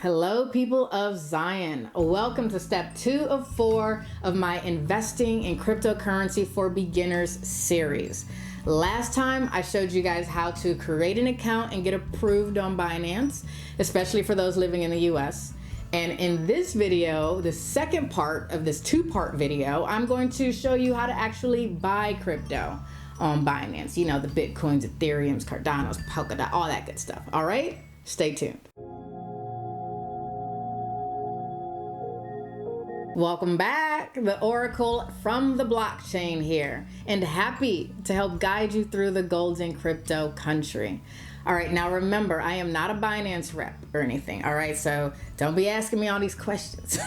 Hello, people of Zion. Welcome to step 2 of 4 of my Investing in Cryptocurrency for Beginners series. Last time I showed you guys how to create an account and get approved on Binance, especially for those living in the US. And in this video, the second part of this 2-part video, I'm going to show you how to actually buy crypto on Binance. You know, the Bitcoins, Ethereums, Cardanos, Polkadot, all that good stuff. All right, stay tuned. Welcome back, the Oracle from the blockchain here, and happy to help guide you through the golden crypto country. All right, now remember, I am not a Binance rep or anything, all right? So don't be asking me all these questions.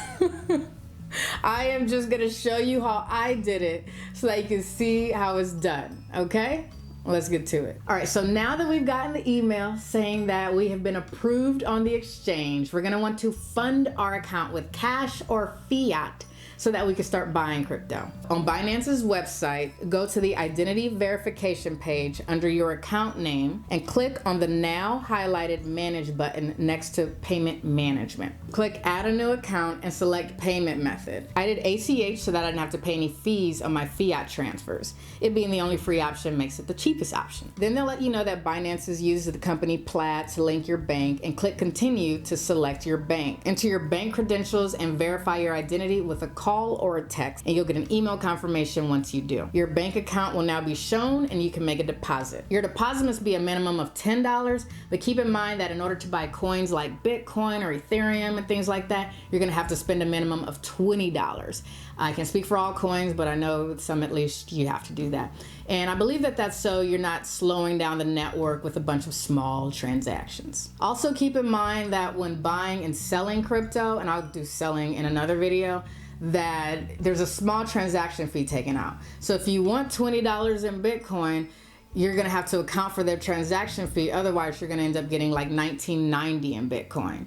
I am just gonna show you how I did it so that you can see how it's done, okay? Let's get to it. All right, so now that we've gotten the email saying that we have been approved on the exchange, we're gonna want to fund our account with cash or fiat so that we can start buying crypto. On Binance's website, go to the identity verification page under your account name and click on the now highlighted manage button next to payment management. Click add a new account and select payment method. I did ACH so that I didn't have to pay any fees on my fiat transfers. It being the only free option makes it the cheapest option. Then they'll let you know that Binance has used the company Plaid to link your bank, and click continue to select your bank. Enter your bank credentials and verify your identity with a call or a text, and you'll get an email confirmation once you do. Your bank account will now be shown and you can make a deposit. Your deposit must be a minimum of $10, but keep in mind that in order to buy coins like Bitcoin or Ethereum and things like that, you're gonna have to spend a minimum of $20. I can speak for all coins, but I know some at least you have to do that. And I believe that that's so you're not slowing down the network with a bunch of small transactions. Also keep in mind that when buying and selling crypto, and I'll do selling in another video, that there's a small transaction fee taken out. So if you want $20 in Bitcoin, you're gonna have to account for their transaction fee. Otherwise, you're gonna end up getting like $19.90 in Bitcoin.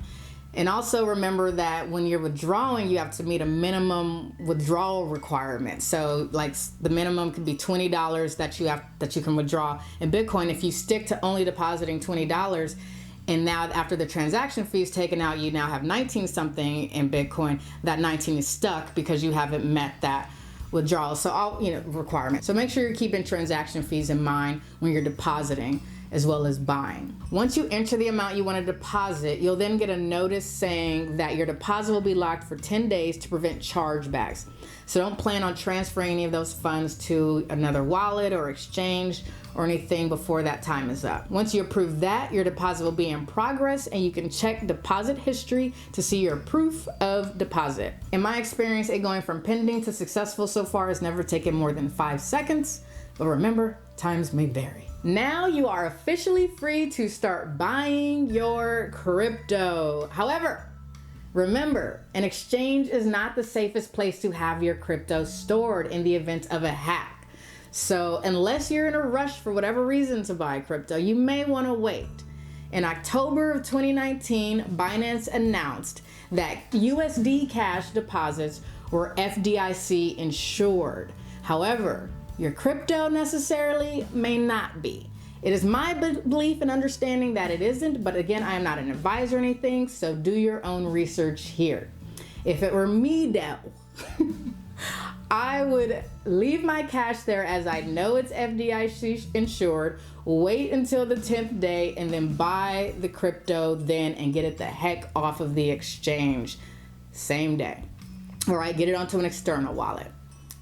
And also remember that when you're withdrawing, you have to meet a minimum withdrawal requirement. So like the minimum could be $20 that you can withdraw in Bitcoin. If you stick to only depositing $20, and now after the transaction fee is taken out, you now have 19 something in Bitcoin. That 19 is stuck because you haven't met that withdrawal. So all requirement. So make sure you're keeping transaction fees in mind when you're depositing as well as buying. Once you enter the amount you want to deposit, you'll then get a notice saying that your deposit will be locked for 10 days to prevent chargebacks. So don't plan on transferring any of those funds to another wallet or exchange or anything before that time is up. Once you approve that, your deposit will be in progress and you can check deposit history to see your proof of deposit. In my experience, it going from pending to successful so far has never taken more than 5 seconds, but remember, times may vary. Now you are officially free to start buying your crypto. However, remember, an exchange is not the safest place to have your crypto stored in the event of a hack. So unless you're in a rush for whatever reason to buy crypto, you may want to wait. In October of 2019, Binance announced that USD cash deposits were FDIC insured. However, your crypto necessarily may not be. It is my belief and understanding that it isn't, but again, I am not an advisor or anything, so do your own research here. If it were me though, I would leave my cash there as I know it's FDIC insured, wait until the 10th day, and then buy the crypto then and get it the heck off of the exchange same day. All right, get it onto an external wallet.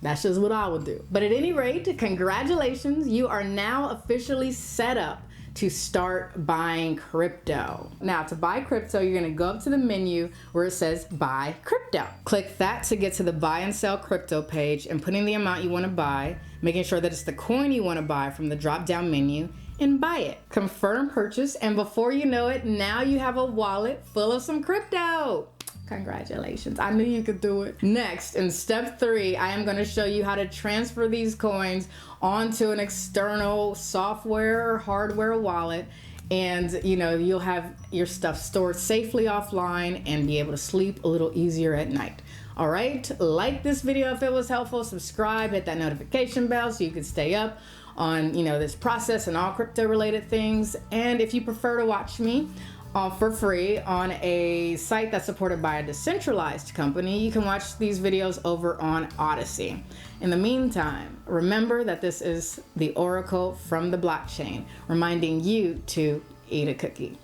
That's just what I would do. But at any rate, congratulations, you are now officially set up to start buying crypto. Now to buy crypto, you're gonna go up to the menu where it says buy crypto. Click that to get to the buy and sell crypto page and put in the amount you wanna buy, making sure that it's the coin you wanna buy from the drop down menu, and buy it. Confirm purchase, and before you know it, now you have a wallet full of some crypto. Congratulations, I knew you could do it. Next, in step 3, I am gonna show you how to transfer these coins onto an external software or hardware wallet, and you'll have your stuff stored safely offline and be able to sleep a little easier at night. All right, like this video if it was helpful, subscribe, hit that notification bell so you can stay up on this process and all crypto related things. And if you prefer to watch me all for free on a site that's supported by a decentralized company. You can watch these videos over on Odyssey. In the meantime, remember that this is the Oracle from the blockchain, reminding you to eat a cookie.